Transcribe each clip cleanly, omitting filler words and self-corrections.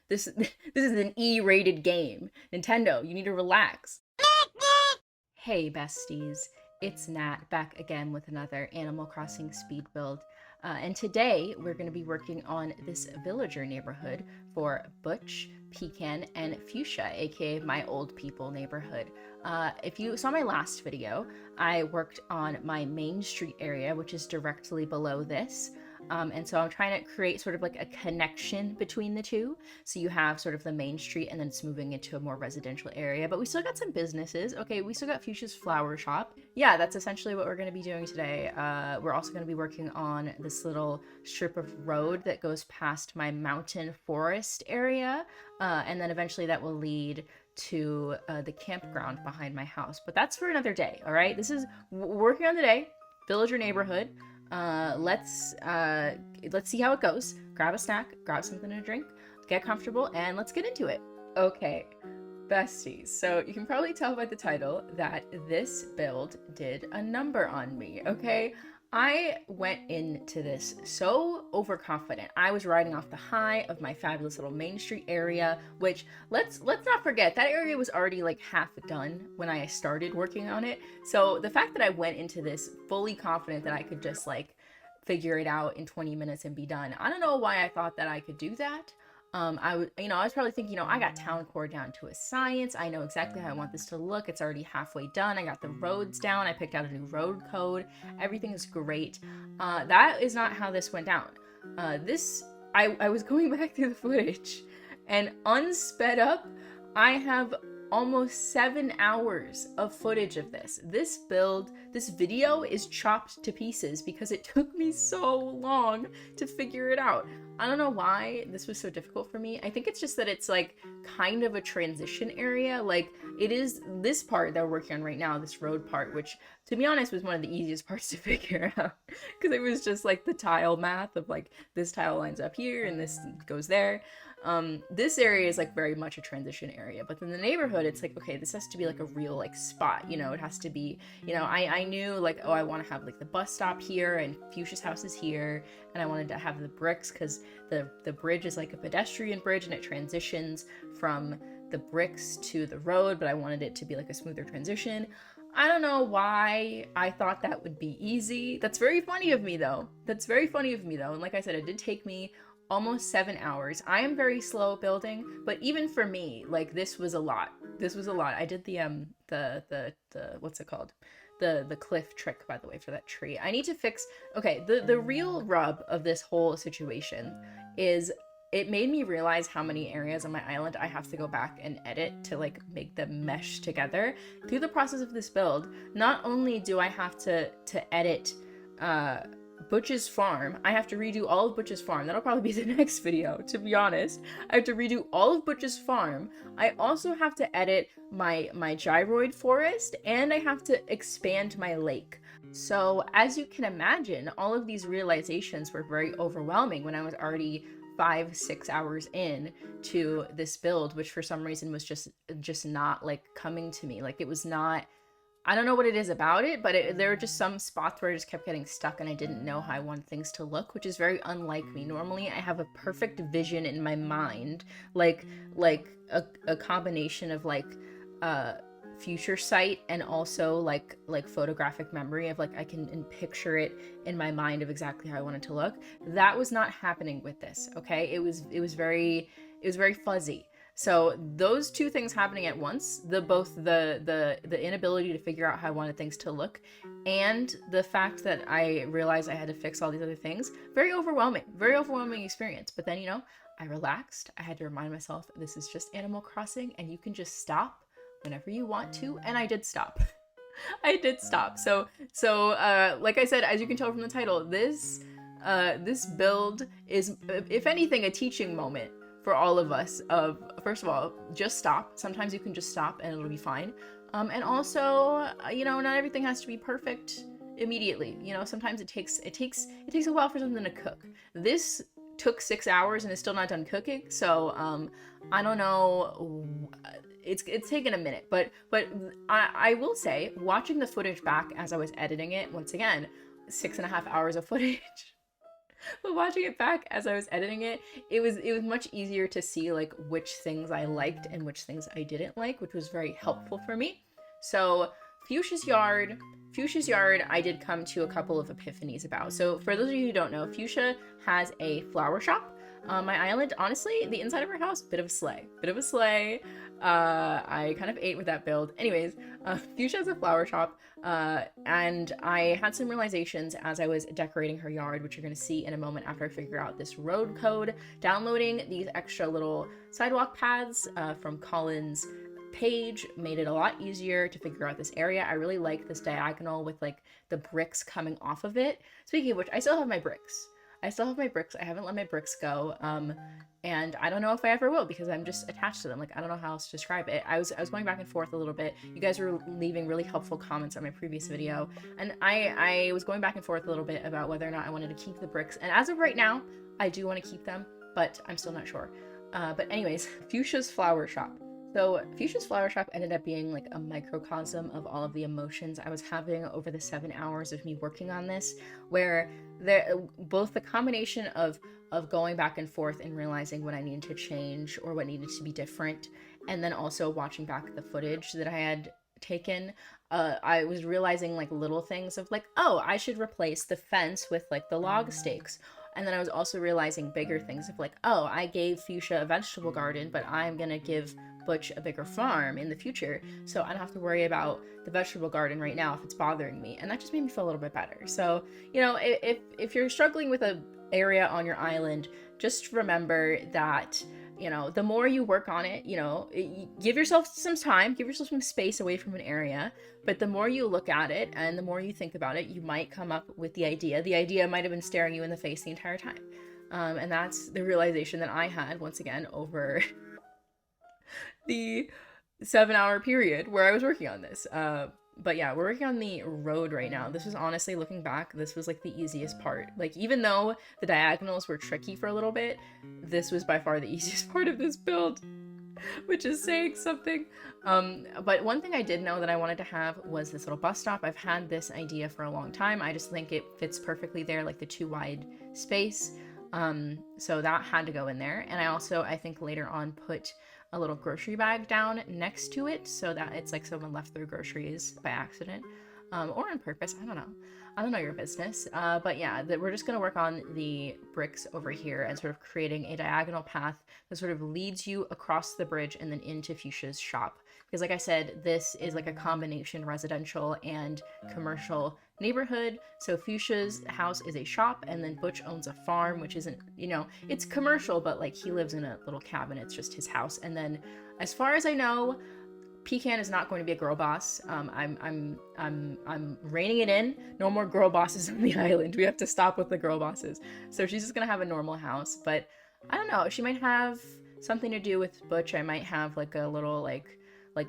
This this is an E-rated game. Nintendo, you need to relax. Hey besties, it's Nat back again with another Animal Crossing speed build. And today we're going to be working on this villager neighborhood for Butch, Pecan, and Fuchsia, aka my old people neighborhood. If you saw my last video, I worked on my main street area, which is directly below this. And so I'm trying to create sort of like a connection between the two. So you have sort of the main street and then it's moving into a more residential area, but we still got some businesses. Okay, we still got Fuchsia's flower shop. Yeah, that's essentially what we're going to be doing today. We're also going to be working on this little strip of road that goes past my mountain forest area. And then eventually that will lead to the campground behind my house. But that's for another day, all right? This is working on the day, villager neighborhood. Let's see how it goes. Grab a snack, grab something to drink, get comfortable, and let's get into it. Okay, besties, so you can probably tell by the title that this build did a number on me, okay? I went into this so overconfident. I was riding off the high of my fabulous little Main Street area, which let's not forget that area was already like half done when I started working on it. So the fact that I went into this fully confident that I could just like figure it out in 20 minutes and be done. I don't know why I thought that I could do that. I was probably thinking, I got town core down to a science. I know exactly how I want this to look. It's already halfway done. I got the roads down. I picked out a new road code. Everything is great. That is not how this went down. I was going back through the footage and unsped up, I have almost 7 hours of footage of this. This video is chopped to pieces because it took me so long to figure it out. I don't know why this was so difficult for me. I think it's just that it's like kind of a transition area. Like it is this part that we're working on right now, this road part, which to be honest was one of the easiest parts to figure out because it was just like the tile math of like this tile lines up here and this goes there. This area is like very much a transition area, but then the neighborhood, it's like, okay, this has to be like a real like spot, it has to be, I knew like, oh, I want to have like the bus stop here and Fuchsia's house is here, and I wanted to have the bricks because the bridge is like a pedestrian bridge and it transitions from the bricks to the road, but I wanted it to be like a smoother transition. I don't know why I thought that would be easy. That's very funny of me though. And like I said, it did take me almost 7 hours. I am very slow building, but even for me, like this was a lot. I did the what's it called? The cliff trick, by the way, for that tree. I need to fix, okay, the real rub of this whole situation is it made me realize how many areas on my island I have to go back and edit to like make them mesh together. Through the process of this build, not only do I have to edit Butch's farm, I have to redo all of Butch's farm. That'll probably be the next video, to be honest. I have to redo all of Butch's farm. I also have to edit my gyroid forest, and I have to expand my lake. So as you can imagine, all of these realizations were very overwhelming when I was already 5-6 hours in to this build, which for some reason was just not like coming to me. Like it was not, I don't know what it is about it, but there were just some spots where I just kept getting stuck and I didn't know how I wanted things to look, which is very unlike me. Normally I have a perfect vision in my mind, like a combination of like future sight and also like photographic memory of like I can picture it in my mind of exactly how I want it to look. That was not happening with this, okay? It was very fuzzy. So those two things happening at once, both the inability to figure out how I wanted things to look and the fact that I realized I had to fix all these other things, very overwhelming experience. But then, I relaxed. I had to remind myself this is just Animal Crossing and you can just stop whenever you want to. And I did stop. So like I said, as you can tell from the title, this build is, if anything, a teaching moment for all of us of, first of all, just stop. Sometimes you can just stop and it'll be fine. And also, not everything has to be perfect immediately. Sometimes it takes a while for something to cook. This took 6 hours and is still not done cooking. So, I don't know. It's taken a minute, but I will say, watching the footage back as I was editing it, once again, 6.5 hours of footage. But watching it back as I was editing it, it was much easier to see like which things I liked and which things I didn't like, which was very helpful for me. So Fuchsia's Yard, Fuchsia's Yard, I did come to a couple of epiphanies about. So for those of you who don't know, Fuchsia has a flower shop. My island, honestly, the inside of her house, bit of a sleigh. Bit of a sleigh. I kind of ate with that build. Anyways, Fuchsia has a flower shop, and I had some realizations as I was decorating her yard, which you're going to see in a moment after I figure out this road code. Downloading these extra little sidewalk paths from Colin's page made it a lot easier to figure out this area. I really like this diagonal with like the bricks coming off of it. Speaking of which, I still have my bricks. I haven't let my bricks go. And I don't know if I ever will because I'm just attached to them. Like, I don't know how else to describe it. I was going back and forth a little bit. You guys were leaving really helpful comments on my previous video. And I was going back and forth a little bit about whether or not I wanted to keep the bricks. And as of right now, I do want to keep them, but I'm still not sure. But anyways, Fuchsia's Flower Shop. So Fuchsia's Flower Shop ended up being like a microcosm of all of the emotions I was having over the 7 hours of me working on this, where both the combination of going back and forth and realizing what I needed to change or what needed to be different, and then also watching back the footage that I had taken, I was realizing like little things of like, oh, I should replace the fence with like the log stakes. And then I was also realizing bigger things of like, oh, I gave Fuchsia a vegetable garden, but I'm gonna give Butch a bigger farm in the future, so I don't have to worry about the vegetable garden right now if it's bothering me. And that just made me feel a little bit better. So, you know, if you're struggling with an area on your island, just remember that, you know, the more you work on it, you know, give yourself some time, give yourself some space away from an area, but the more you look at it and the more you think about it, you might come up with the idea. The idea might have been staring you in the face the entire time. And that's the realization that I had, once again, over the 7-hour period where I was working on this. But yeah, we're working on the road right now. This was honestly, looking back, this was like the easiest part. Like, even though the diagonals were tricky for a little bit, this was by far the easiest part of this build, which is saying something. But one thing I did know that I wanted to have was this little bus stop. I've had this idea for a long time. I just think it fits perfectly there, like the too wide space. So that had to go in there. And I think later on put a little grocery bag down next to it so that it's like someone left their groceries by accident, or on purpose. I don't know your business. But yeah, we're just gonna work on the bricks over here and sort of creating a diagonal path that sort of leads you across the bridge and then into Fuchsia's shop. Because like I said, this is like a combination residential and commercial neighborhood. So Fuchsia's house is a shop, and then Butch owns a farm, which isn't, you know, it's commercial, but like he lives in a little cabin. It's just his house. And then as far as I know, Pecan is not going to be a girl boss. I'm reining it in. No more girl bosses on the island. We have to stop with the girl bosses. So she's just gonna have a normal house. But I don't know. She might have something to do with Butch. I might have like a little like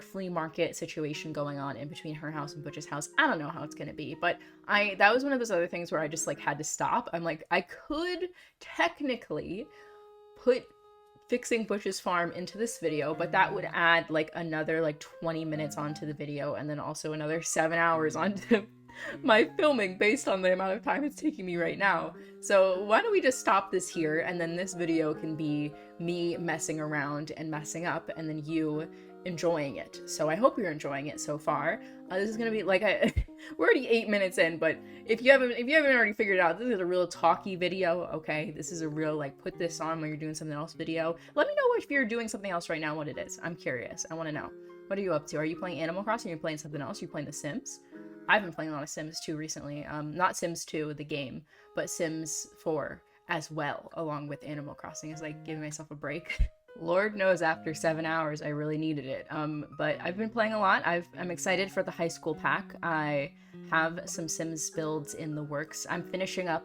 flea market situation going on in between her house and Butch's house. I don't know how it's gonna be, but that was one of those other things where I just like had to stop. I'm like, I could technically put fixing Butch's farm into this video, but that would add like another like 20 minutes onto the video, and then also another 7 hours onto my filming based on the amount of time it's taking me right now. So why don't we just stop this here, and then this video can be me messing around and messing up, and then you enjoying it. So I hope you're enjoying it so far. This is gonna be like we're already 8 minutes in, but if you haven't already figured it out, this is a real talky video. Okay, this is a real like put this on when you're doing something else video. Let me know if you're doing something else right now, what it is. I'm curious. I want to know. What are you up to? Are you playing Animal Crossing? Are you playing something else? Are you playing The Sims? I've been playing a lot of Sims 2 recently. Not Sims 2 the game, but Sims 4 as well, along with Animal Crossing. Is like giving myself a break. Lord knows after 7 hours I really needed it. But I've been playing a lot. I'm excited for the high school pack. I have some Sims builds in the works. I'm finishing up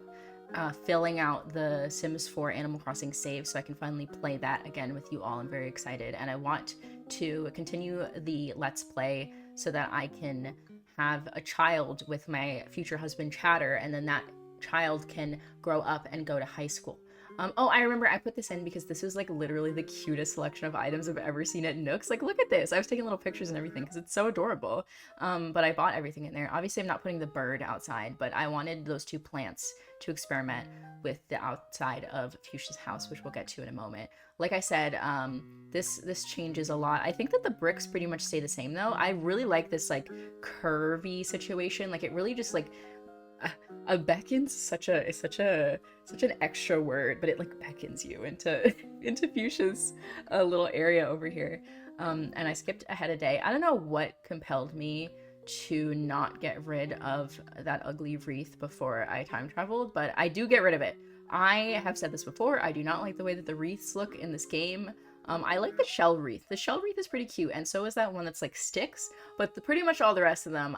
filling out the Sims 4 Animal Crossing save so I can finally play that again with you all. I'm very excited, and I want to continue the Let's Play so that I can have a child with my future husband Chatter, and then that child can grow up and go to high school. Oh, I remember I put this in because this is like literally the cutest selection of items I've ever seen at Nooks. Like, look at this. I was taking little pictures and everything because it's so adorable. But I bought everything in there. Obviously, I'm not putting the bird outside, but I wanted those two plants to experiment with the outside of Fuchsia's house, which we'll get to in a moment. Like I said, this changes a lot. I think that the bricks pretty much stay the same though. I really like this like curvy situation. Like it really just like a beckons such an extra word, but it like beckons you into into Fuchsia's little area over here. And I skipped ahead a day. I don't know what compelled me to not get rid of that ugly wreath before I time traveled, but I do get rid of it. I have said this before, I do not like the way that the wreaths look in this game. I like the shell wreath. The shell wreath is pretty cute, and so is that one that's like sticks, but pretty much all the rest of them,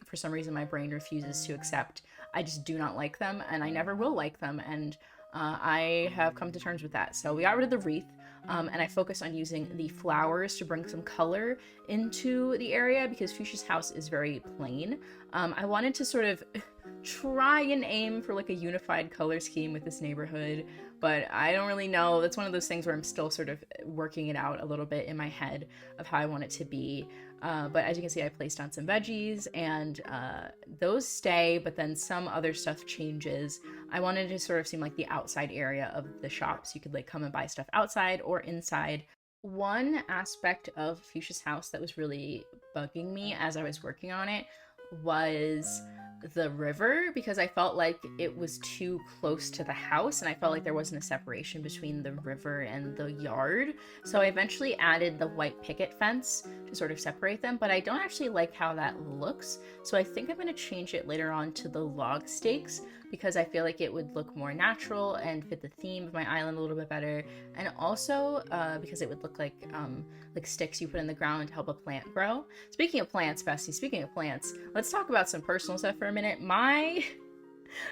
for some reason, my brain refuses to accept. I just do not like them, and I never will like them, and I have come to terms with that. So we got rid of the wreath, and I focused on using the flowers to bring some color into the area because Fuchsia's house is very plain. I wanted to sort of try and aim for like a unified color scheme with this neighborhood, but I don't really know. That's one of those things where I'm still sort of working it out a little bit in my head of how I want it to be. But as you can see, I placed on some veggies, and those stay, but then some other stuff changes. I wanted to sort of seem like the outside area of the shop, so you could like come and buy stuff outside or inside. One aspect of Fuchsia's house that was really bugging me as I was working on it was the river, because I felt like it was too close to the house and I felt like there wasn't a separation between the river and the yard. So I eventually added the white picket fence to sort of separate them, but I don't actually like how that looks. So I think I'm going to change it later on to the log stakes because I feel like it would look more natural and fit the theme of my island a little bit better. And also because it would look like sticks you put in the ground to help a plant grow. Speaking of plants, Bestie, speaking of plants, let's talk about some personal stuff for a minute.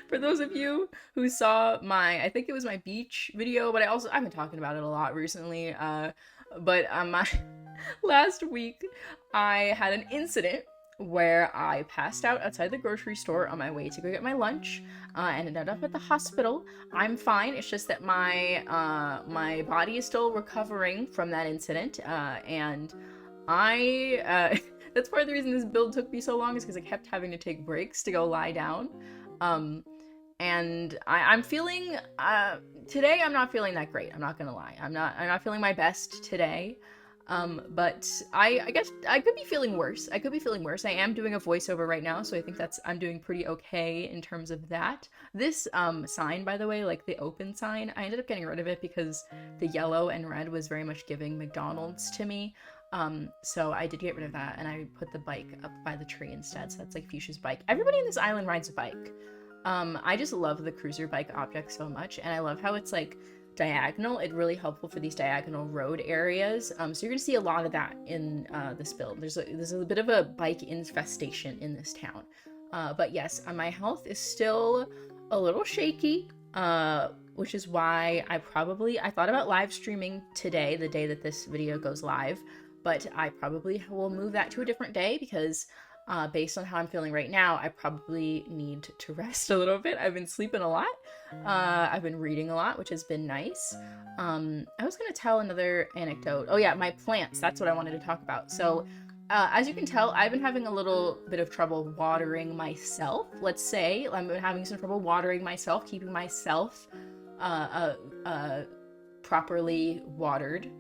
For those of you who saw I think it was my beach video, but I've been talking about it a lot recently, my last week I had an incident where I passed out outside the grocery store on my way to go get my lunch and ended up at the hospital. I'm fine. It's just that my body is still recovering from that incident, and that's part of the reason this build took me so long is because I kept having to take breaks to go lie down. And I'm feeling today I'm not feeling that great. I'm not gonna lie. I'm not feeling my best today. But I guess I could be feeling worse. I am doing a voiceover right now, so I think I'm doing pretty okay in terms of that. This sign, by the way, like the open sign, I ended up getting rid of it because the yellow and red was very much giving McDonald's to me. So I did get rid of that, and I put the bike up by the tree instead, so that's like Fuchsia's bike. Everybody in this island rides a bike. I just love the cruiser bike object so much, and I love how it's like diagonal. It's really helpful for these diagonal road areas. So you're gonna see a lot of that in this build. There's a bit of a bike infestation in this town. But yes, my health is still a little shaky, which is why I thought about live streaming today, the day that this video goes live, but I probably will move that to a different day because based on how I'm feeling right now, I probably need to rest a little bit. I've been sleeping a lot. I've been reading a lot, which has been nice. I was going to tell another anecdote. Oh yeah, my plants. That's what I wanted to talk about. So as you can tell, I've been having a little bit of trouble watering myself. Let's say I've been having some trouble watering myself, keeping myself properly watered.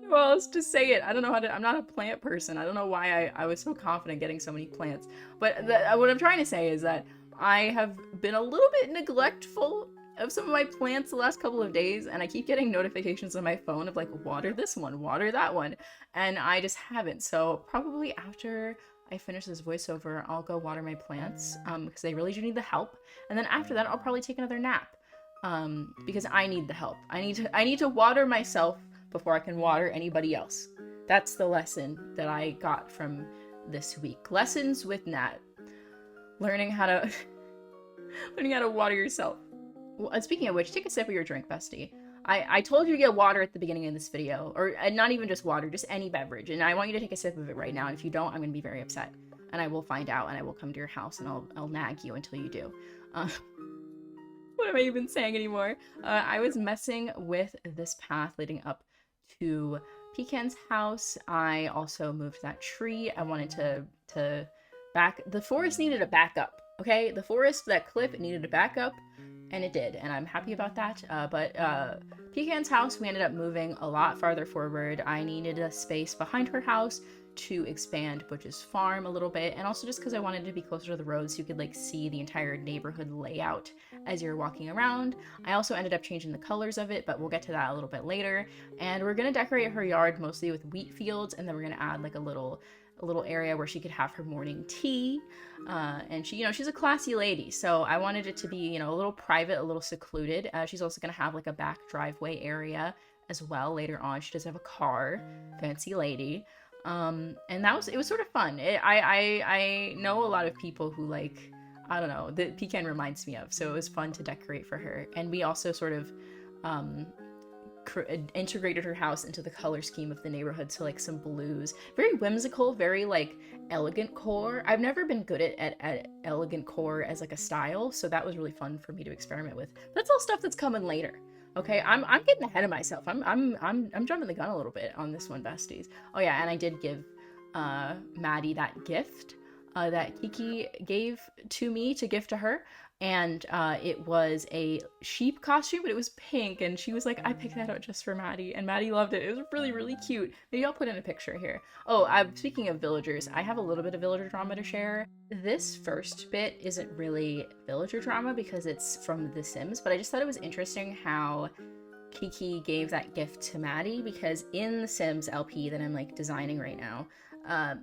Well, else to say it. I don't know I'm not a plant person. I don't know why I was so confident getting so many plants. But what I'm trying to say is that I have been a little bit neglectful of some of my plants the last couple of days, and I keep getting notifications on my phone of like, water this one, water that one, and I just haven't. So probably after I finish this voiceover, I'll go water my plants, because they really do need the help. And then after that, I'll probably take another nap, because I need the help. I need to water myself before I can water anybody else. That's the lesson that I got from this week. Lessons with Nat. Learning how to water yourself. Well, speaking of which, take a sip of your drink, bestie. I told you to get water at the beginning of this video, or not even just water, just any beverage, and I want you to take a sip of it right now. And if you don't, I'm gonna be very upset, and I will find out, and I will come to your house, and I'll nag you until you do. What am I even saying anymore? I was messing with this path leading up to Pecan's house. I also moved that tree. I wanted to back the forest needed a backup. Okay, the forest, that cliff, it needed a backup, and it did, and I'm happy about that. But Pecan's house, we ended up moving a lot farther forward. I needed a space behind her house to expand Butch's farm a little bit, and also just because I wanted to be closer to the road so you could like see the entire neighborhood layout as you're walking around. I also ended up changing the colors of it, but we'll get to that a little bit later. And we're gonna decorate her yard mostly with wheat fields, and then we're gonna add like a little area where she could have her morning tea. And she, she's a classy lady, so I wanted it to be, a little private, a little secluded. She's also gonna have like a back driveway area as well later on. She does have a car, fancy lady. And it was sort of fun. I know a lot of people who like, I don't know, that Pecan reminds me of, so it was fun to decorate for her. And we also sort of integrated her house into the color scheme of the neighborhood, so like some blues, very whimsical, very like elegant core. I've never been good at elegant core as like a style, so that was really fun for me to experiment with. But that's all stuff that's coming later. Okay, I'm getting ahead of myself. I'm jumping the gun a little bit on this one, besties. Oh yeah, and I did give Maddie that gift that Kiki gave to me to gift to her, and it was a sheep costume, but it was pink, and she was like, I picked that out just for Maddie, and Maddie loved it. It was really, really cute. Maybe I'll put in a picture here. Oh, speaking of villagers, I have a little bit of villager drama to share. This first bit isn't really villager drama because it's from The Sims, but I just thought it was interesting how Kiki gave that gift to Maddie, because in The Sims LP that I'm like designing right now,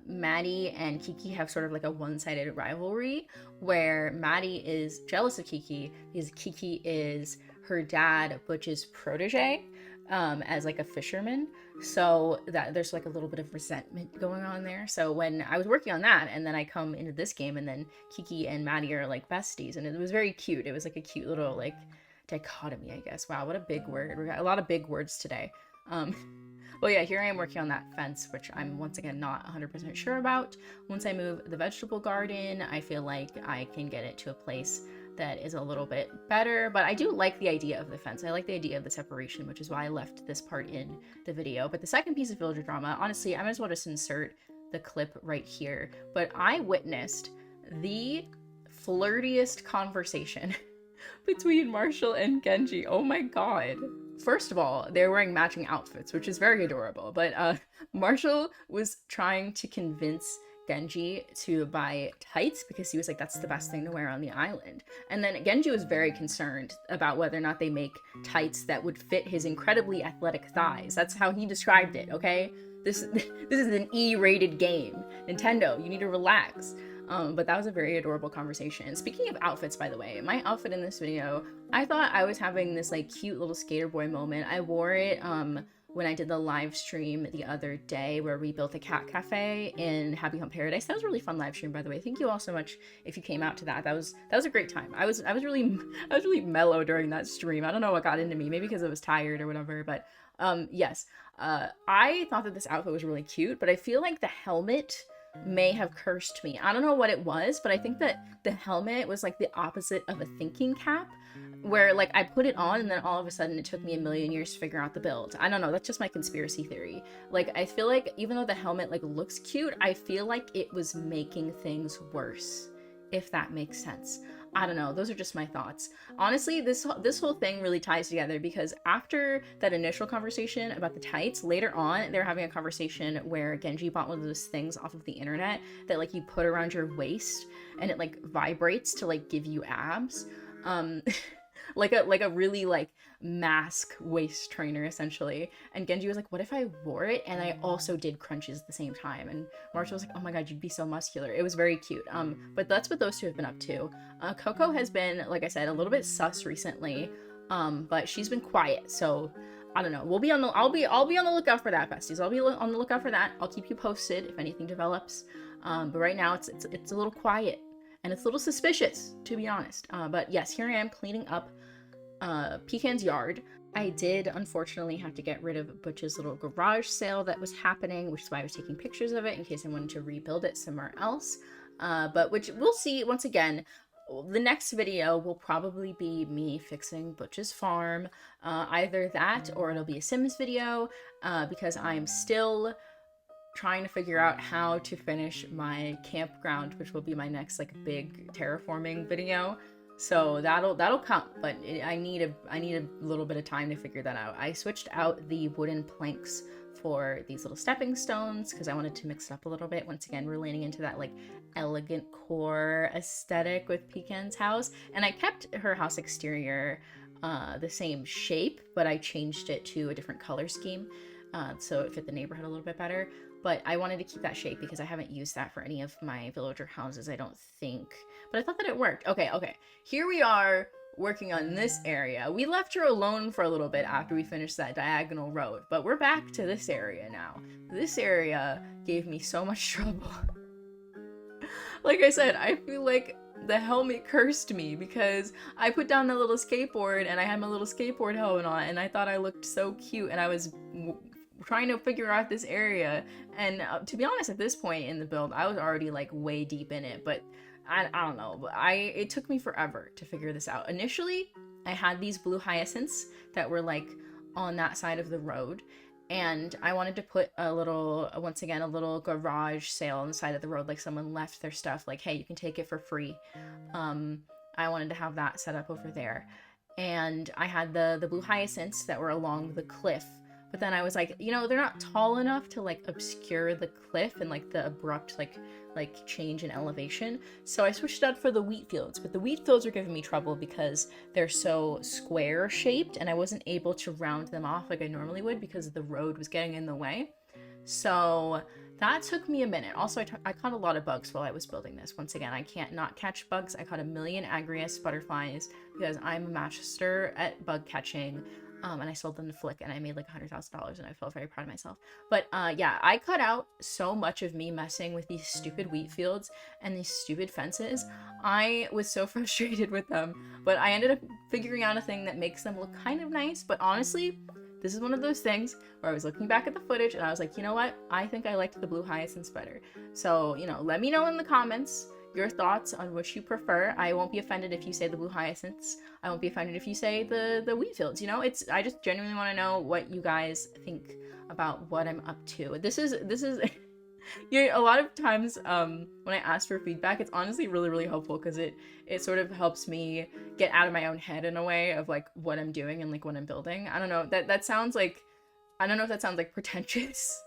Maddie and Kiki have sort of like a one-sided rivalry where Maddie is jealous of Kiki because Kiki is her dad Butch's protege, as like a fisherman, so that there's like a little bit of resentment going on there. So when I was working on that, and then I come into this game, and then Kiki and Maddie are like besties, and it was very cute. It was like a cute little like dichotomy, I guess. Wow, what a big word. We got a lot of big words today. Well, yeah, here I am working on that fence, which I'm once again not 100% sure about. Once I move the vegetable garden, I feel like I can get it to a place that is a little bit better, but I do like the idea of the fence. I like the idea of the separation, which is why I left this part in the video. But the second piece of villager drama, honestly, I might as well just insert the clip right here, but I witnessed the flirtiest conversation between Marshall and Genji. Oh my god. First of all, they're wearing matching outfits, which is very adorable, but Marshall was trying to convince Genji to buy tights because he was like, that's the best thing to wear on the island. And then Genji was very concerned about whether or not they make tights that would fit his incredibly athletic thighs. That's how he described it, okay? This is an E-rated game. Nintendo, you need to relax. But that was a very adorable conversation. Speaking of outfits, by the way, my outfit in this video, I thought I was having this like cute little skater boy moment. I wore it when I did the live stream the other day where we built a cat cafe in Happy Home Paradise. That was a really fun live stream, by the way. Thank you all so much if you came out to that. That was a great time. I was really mellow during that stream. I don't know what got into me, maybe because I was tired or whatever, but yes. I thought that this outfit was really cute, but I feel like the helmet may have cursed me. I don't know what it was, but I think that the helmet was like the opposite of a thinking cap, where like I put it on and then all of a sudden it took me a million years to figure out the build. I don't know, that's just my conspiracy theory. Like I feel like even though the helmet like looks cute, I feel like it was making things worse, if that makes sense. I don't know, those are just my thoughts. Honestly, this whole thing really ties together because after that initial conversation about the tights, later on they're having a conversation where Genji bought one of those things off of the internet that like you put around your waist and it like vibrates to like give you abs. like a really like mask waist trainer essentially. And Genji was like, what if I wore it and I also did crunches at the same time? And Marshall was like, oh my god, you'd be so muscular. It was very cute. But that's what those two have been up to. Coco has been, like I said, a little bit sus recently, but she's been quiet, so I don't know. I'll be on the lookout for that, besties. I'll be on the lookout for that. I'll keep you posted if anything develops. But right now it's a little quiet and it's a little suspicious, to be honest. But yes, here I am cleaning up Pecan's yard. I did unfortunately have to get rid of Butch's little garage sale that was happening, which is why I was taking pictures of it in case I wanted to rebuild it somewhere else. But which we'll see. Once again, the next video will probably be me fixing Butch's farm. Either that or it'll be a Sims video, because I'm still trying to figure out how to finish my campground, which will be my next like big terraforming video. So that'll come, but I need a little bit of time to figure that out. I switched out the wooden planks for these little stepping stones because I wanted to mix it up a little bit. Once again, we're leaning into that like elegant core aesthetic with Pecan's house, and I kept her house exterior the same shape, but I changed it to a different color scheme, so it fit the neighborhood a little bit better. But I wanted to keep that shape because I haven't used that for any of my villager houses, I don't think. But I thought that it worked. Okay. Here we are working on this area. We left her alone for a little bit after we finished that diagonal road, but we're back to this area now. This area gave me so much trouble. Like I said, I feel like the helmet cursed me because I put down the little skateboard and I had my little skateboard helmet on and I thought I looked so cute, and I was trying to figure out this area, and to be honest, at this point in the build I was already like way deep in it, but I don't know, but it took me forever to figure this out. Initially I had these blue hyacinths that were like on that side of the road, and I wanted to put a little, once again, a little garage sale on the side of the road, like someone left their stuff, like, hey, you can take it for free. I wanted to have that set up over there, and I had the blue hyacinths that were along the cliff. But then I was like, you know, they're not tall enough to like obscure the cliff and like the abrupt like change in elevation. So I switched out for the wheat fields, but the wheat fields were giving me trouble because they're so square shaped and I wasn't able to round them off like I normally would because the road was getting in the way. So that took me a minute. Also, I caught a lot of bugs while I was building this. Once again, I can't not catch bugs. I caught a million agrias butterflies because I'm a master at bug catching. And I sold them to Flick and I made like $100,000 and I felt very proud of myself. But yeah, I cut out so much of me messing with these stupid wheat fields and these stupid fences. I was so frustrated with them, but I ended up figuring out a thing that makes them look kind of nice. But honestly, this is one of those things where I was looking back at the footage and I was like, you know what? I think I liked the blue hyacinths better. So, you know, let me know in the comments your thoughts on which you prefer. I won't be offended if you say the blue hyacinths. I won't be offended if you say the wheat fields. You know, I just genuinely want to know what you guys think about what I'm up to. This is you know, a lot of times when I ask for feedback, it's honestly really helpful because it sort of helps me get out of my own head in a way of like what I'm doing and like what I'm building. I don't know, that sounds like, I don't know if that sounds like pretentious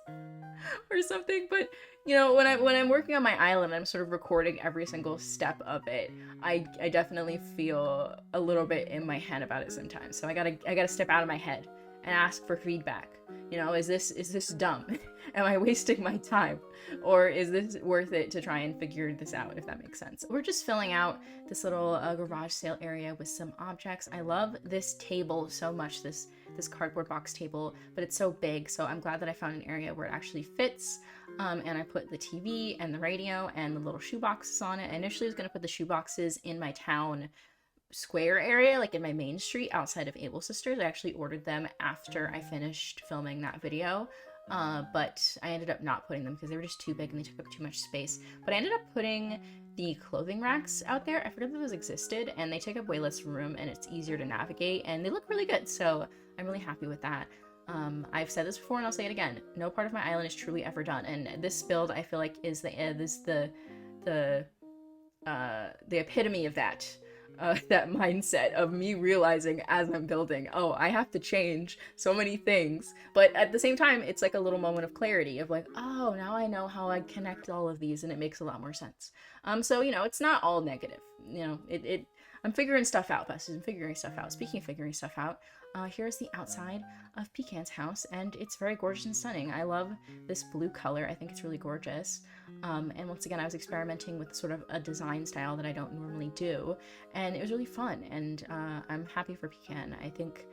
or something, but you know, when I'm working on my island, I'm sort of recording every single step of it. I definitely feel a little bit in my head about it sometimes. So I gotta step out of my head and ask for feedback. You know, is this dumb? Am I wasting my time? Or is this worth it to try and figure this out, if that makes sense? We're just filling out this little garage sale area with some objects. I love this table so much, this cardboard box table, but it's so big, so I'm glad that I found an area where it actually fits. And I put the TV and the radio and the little shoe boxes on it. I initially was going to put the shoe boxes in my town square area, like in my main street outside of Able Sisters. I actually ordered them after I finished filming that video, but I ended up not putting them because they were just too big and they took up too much space. But I ended up putting the clothing racks out there. I forgot that those existed, and they take up way less room and it's easier to navigate and they look really good, so I'm really happy with that. I've said this before and I'll say it again, no part of my island is truly ever done, and this build I feel like is the epitome of that mindset of me realizing as I'm building, oh, I have to change so many things, but at the same time it's like a little moment of clarity of like, oh, now I know how I connect all of these and it makes a lot more sense. So you know, it's not all negative, you know, I'm figuring stuff out, besties. I'm figuring stuff out. Speaking of figuring stuff out, here's the outside of Pecan's house, and it's very gorgeous and stunning. I love this blue color. I think it's really gorgeous. And once again, I was experimenting with sort of a design style that I don't normally do, and it was really fun, and I'm happy for Pecan. I think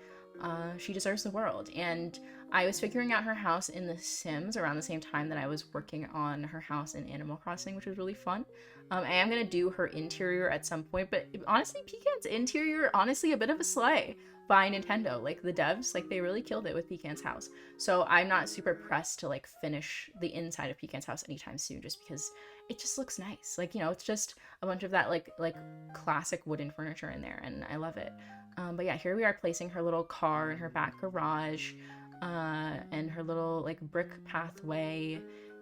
she deserves the world. And I was figuring out her house in The Sims around the same time that I was working on her house in Animal Crossing, which was really fun. I am going to do her interior at some point, but honestly, Pecan's interior, honestly, a bit of a slay. by Nintendo. Like the devs, like they really killed it with Pecan's house. So I'm not super pressed to like finish the inside of Pecan's house anytime soon, just because it just looks nice. Like, you know, it's just a bunch of that like classic wooden furniture in there, and I love it. But yeah, here we are placing her little car in her back garage, and her little like brick pathway,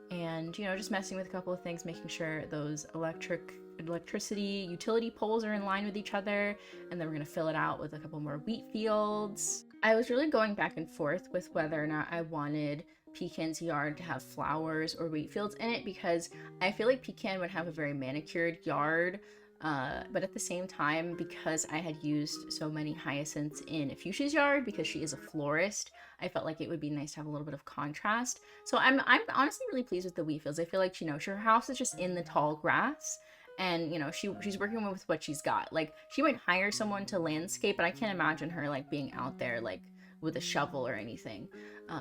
and, you know, just messing with a couple of things, making sure those electricity utility poles are in line with each other, and then we're gonna fill it out with a couple more wheat fields. I was really going back and forth with whether or not I wanted Pecan's yard to have flowers or wheat fields in it, because I feel like Pecan would have a very manicured yard, but at the same time, because I had used so many hyacinths in Fuchsia's yard, because she is a florist, I felt like it would be nice to have a little bit of contrast. So I'm honestly really pleased with the wheat fields. I feel like, you know, her house is just in the tall grass, and, you know, she's working with what she's got. Like, she might hire someone to landscape, but I can't imagine her like being out there like with a shovel or anything.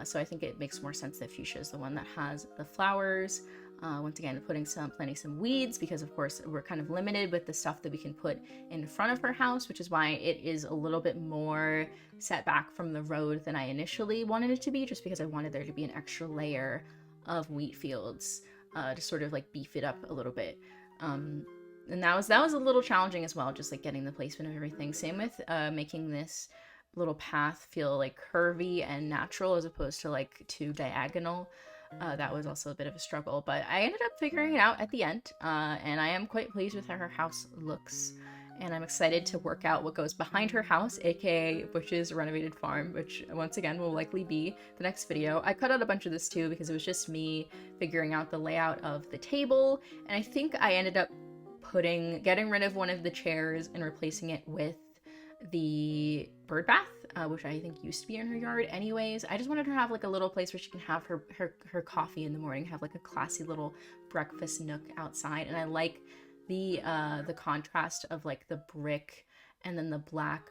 So I think it makes more sense that Fuchsia is the one that has the flowers. Once again, planting some weeds, because of course we're kind of limited with the stuff that we can put in front of her house, which is why it is a little bit more set back from the road than I initially wanted it to be, just because I wanted there to be an extra layer of wheat fields to sort of like beef it up a little bit. And that was a little challenging as well, just like getting the placement of everything. Same with making this little path feel like curvy and natural as opposed to like too diagonal. That was also a bit of a struggle, but I ended up figuring it out at the end, and I am quite pleased with how her house looks, and I'm excited to work out what goes behind her house, aka Butch's renovated farm, which once again will likely be the next video. I cut out a bunch of this too because it was just me figuring out the layout of the table, and I think I ended up getting rid of one of the chairs and replacing it with the bird bath, which I think used to be in her yard anyways. I just wanted her to have like a little place where she can have her coffee in the morning, have like a classy little breakfast nook outside. And I like the contrast of like the brick and then the black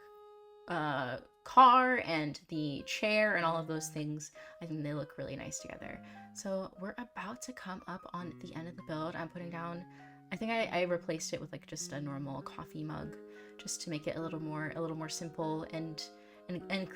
car and the chair and all of those things. I think they look really nice together. So we're about to come up on the end of the build. I'm putting down, I think I replaced it with like just a normal coffee mug, just to make it a little more simple and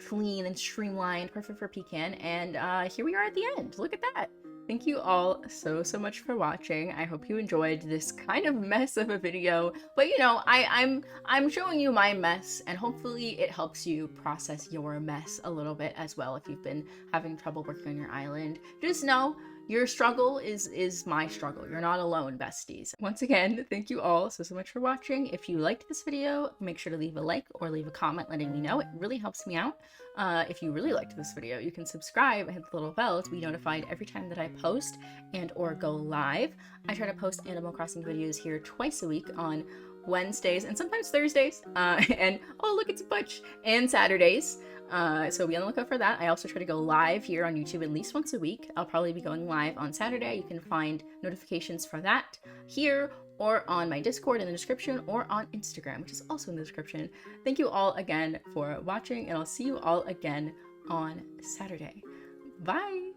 clean and streamlined, perfect for Pecan. And here we are at the end. Look at that. Thank you all so much for watching. I hope you enjoyed this kind of mess of a video, but you know, I'm showing you my mess, and hopefully it helps you process your mess a little bit as well. If you've been having trouble working on your island, just know your struggle is my struggle. You're not alone, besties. Once again, thank you all so much for watching. If you liked this video, make sure to leave a like or leave a comment letting me know. It really helps me out. If you really liked this video, you can subscribe and hit the little bell to be notified every time that I post and or go live. I try to post Animal Crossing videos here twice a week on Wednesdays and sometimes Thursdays, and oh look, it's Butch, and Saturdays. So be on the lookout for that. I also try to go live here on YouTube at least once a week. I'll probably be going live on Saturday. You can find notifications for that here or on my Discord in the description, or on Instagram, which is also in the description. Thank you all again for watching, and I'll see you all again on Saturday. Bye!